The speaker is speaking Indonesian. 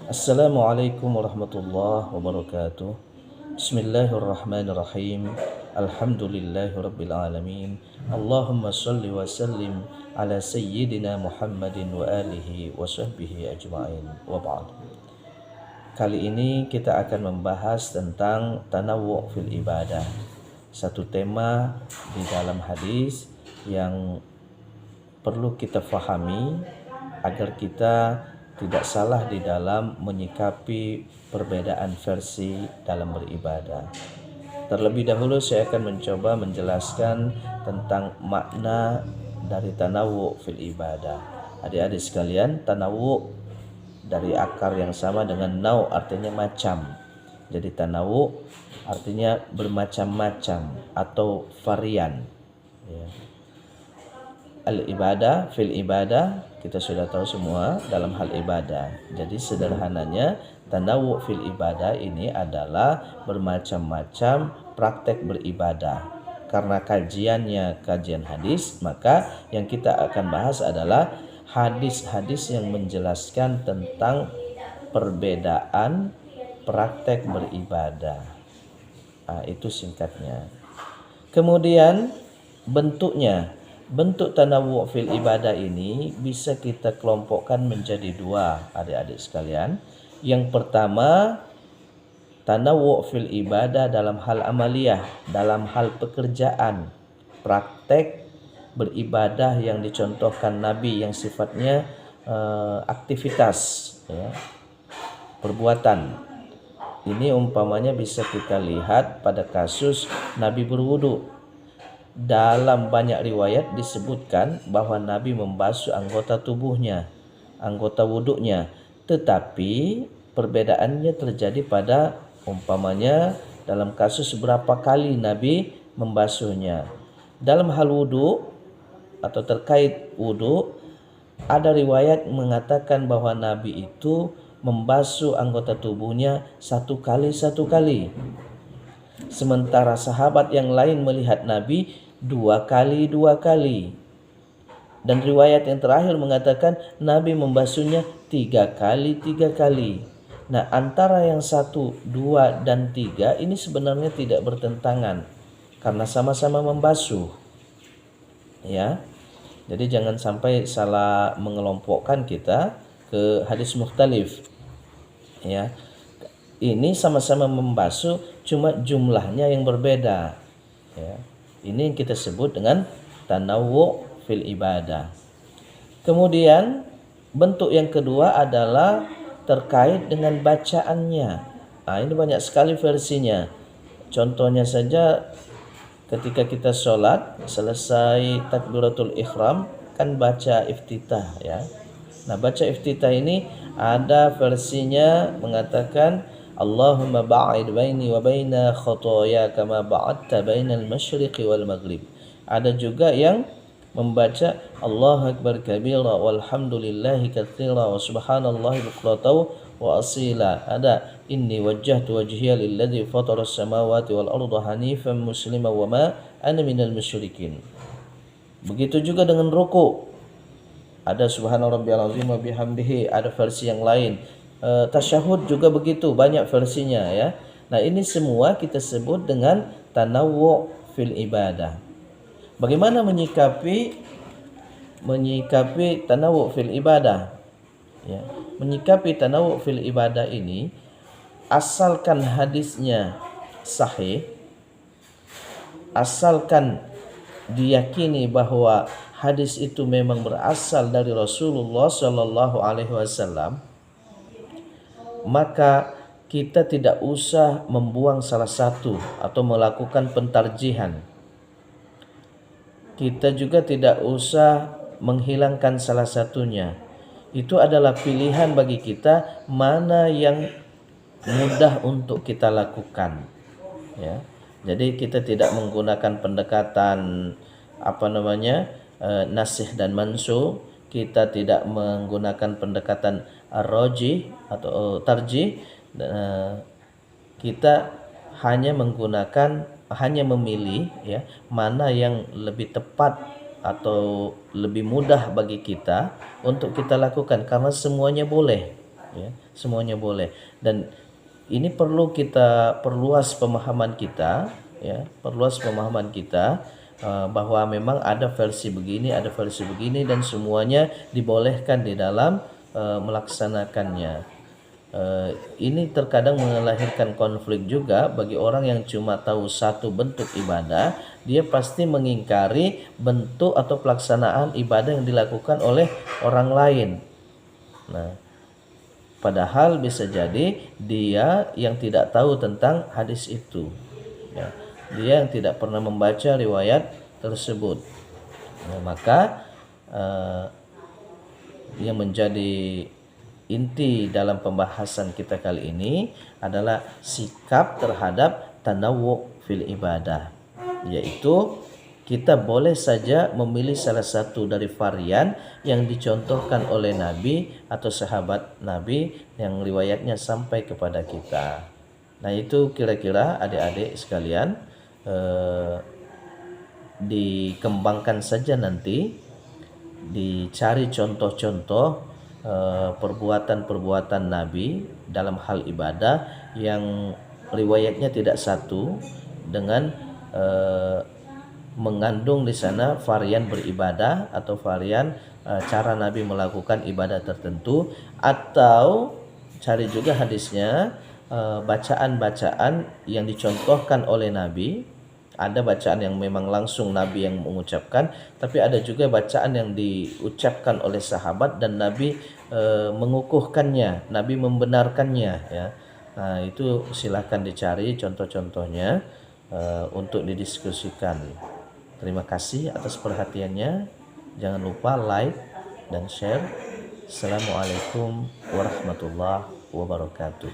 Assalamualaikum warahmatullahi wabarakatuh. Bismillahirrahmanirrahim. Alhamdulillahirabbil alamin. Allahumma shalli wa sallim ala sayyidina Muhammadin wa alihi wa sahbihi ajma'in. Wa ba'd. Kali ini kita akan membahas tentang tanawwu' fil ibadah. Satu tema di dalam hadis yang perlu kita fahami agar kita tidak salah di dalam menyikapi perbedaan versi dalam beribadah. Terlebih dahulu saya akan mencoba menjelaskan tentang makna dari tanawwu' fil ibadah. Adik-adik sekalian, tanawwu' dari akar yang sama dengan nau artinya macam. Jadi tanawwu' artinya bermacam-macam atau varian. Ya. Al-ibadah, fil ibadah kita sudah tahu semua dalam hal ibadah. Jadi sederhananya tanawwu' fil ibadah ini adalah bermacam-macam praktek beribadah. Karena kajiannya kajian hadis, maka yang kita akan bahas adalah hadis-hadis yang menjelaskan tentang perbedaan praktek beribadah. Itu singkatnya. Kemudian bentuknya. Bentuk tanawwu' fil ibadah ini bisa kita kelompokkan menjadi dua, adik-adik sekalian. Yang pertama, tanawwu' fil ibadah dalam hal amaliyah, dalam hal pekerjaan, praktek beribadah yang dicontohkan Nabi yang sifatnya aktivitas, ya, perbuatan. Ini umpamanya bisa kita lihat pada kasus Nabi berwudu. Dalam banyak riwayat disebutkan bahwa Nabi membasuh anggota tubuhnya, anggota wuduknya. Tetapi perbedaannya terjadi pada umpamanya dalam kasus berapa kali Nabi membasuhnya. Dalam hal wudhu atau terkait wudhu, ada riwayat mengatakan bahwa Nabi itu membasuh anggota tubuhnya satu kali. Sementara sahabat yang lain melihat Nabi dua kali. Dan riwayat yang terakhir mengatakan Nabi membasuhnya tiga kali. Nah, antara yang 1, 2, dan 3 ini sebenarnya tidak bertentangan karena sama-sama membasuh. Ya. Jadi jangan sampai salah mengelompokkan kita ke hadis mukhtalif. Ya. Ini sama-sama membasuh, cuma jumlahnya yang berbeda. Ya. Ini yang kita sebut dengan tanawwu' fil ibadah. Kemudian bentuk yang kedua adalah terkait dengan bacaannya. Ini banyak sekali versinya. Contohnya saja ketika kita sholat, selesai takbiratul ihram kan baca iftitah, ya. Nah, baca iftitah ini ada versinya mengatakan Allahumma ba'id baini wa baina khotoya kama ba'adta bainal masyriqi wal maghrib. Ada juga yang membaca Allahu akbar kabira walhamdulillahi katsira wa subhanallahi bukratan wa asila. Ada inni wajjahtu wajhiya lilladzi fatara as-samawati wal arda hanifan musliman wa ma ana minal musyrikin. Begitu juga dengan ruku. Ada subhana rabbiyal azim wa bihamdihi, ada versi yang lain. Tasyahud juga begitu, banyak versinya, ya. Nah, ini semua kita sebut dengan tanawwu' fil ibadah. Bagaimana menyikapi tanawwu' fil ibadah? Ya, menyikapi tanawwu' fil ibadah ini, asalkan hadisnya sahih, asalkan diyakini bahwa hadis itu memang berasal dari Rasulullah Shallallahu Alaihi Wasallam, maka kita tidak usah membuang salah satu atau melakukan pentarjihan. Kita juga tidak usah menghilangkan salah satunya. Itu adalah pilihan bagi kita mana yang mudah untuk kita lakukan. Ya. Jadi kita tidak menggunakan pendekatan nasih dan mansuh. Kita tidak menggunakan pendekatan rajih atau tarjih. Kita hanya memilih, ya, mana yang lebih tepat atau lebih mudah bagi kita untuk kita lakukan, karena semuanya boleh. ya, semuanya boleh. Dan ini perlu kita perluas pemahaman kita, ya, perluas pemahaman kita bahwa memang ada versi begini, ada versi begini, dan semuanya dibolehkan di dalam melaksanakannya. Ini terkadang melahirkan konflik juga bagi orang yang cuma tahu satu bentuk ibadah, dia pasti mengingkari bentuk atau pelaksanaan ibadah yang dilakukan oleh orang lain. Nah, padahal bisa jadi dia yang tidak tahu tentang hadis itu, ya. Dia yang tidak pernah membaca riwayat tersebut. Nah, maka yang menjadi inti dalam pembahasan kita kali ini adalah sikap terhadap tanawwu fil ibadah, yaitu kita boleh saja memilih salah satu dari varian yang dicontohkan oleh Nabi atau sahabat Nabi yang riwayatnya sampai kepada kita. Nah, itu kira-kira adik-adik sekalian dikembangkan saja nanti, dicari contoh-contoh perbuatan-perbuatan Nabi dalam hal ibadah yang riwayatnya tidak satu dengan mengandung di sana varian beribadah atau varian cara Nabi melakukan ibadah tertentu, atau cari juga hadisnya bacaan-bacaan yang dicontohkan oleh Nabi. Ada bacaan yang memang langsung Nabi yang mengucapkan, tapi ada juga bacaan yang diucapkan oleh sahabat dan Nabi mengukuhkannya, Nabi membenarkannya, ya. Nah, itu silahkan dicari contoh-contohnya untuk didiskusikan. Terima kasih atas perhatiannya. Jangan lupa like dan share. Assalamualaikum warahmatullahi wabarakatuh.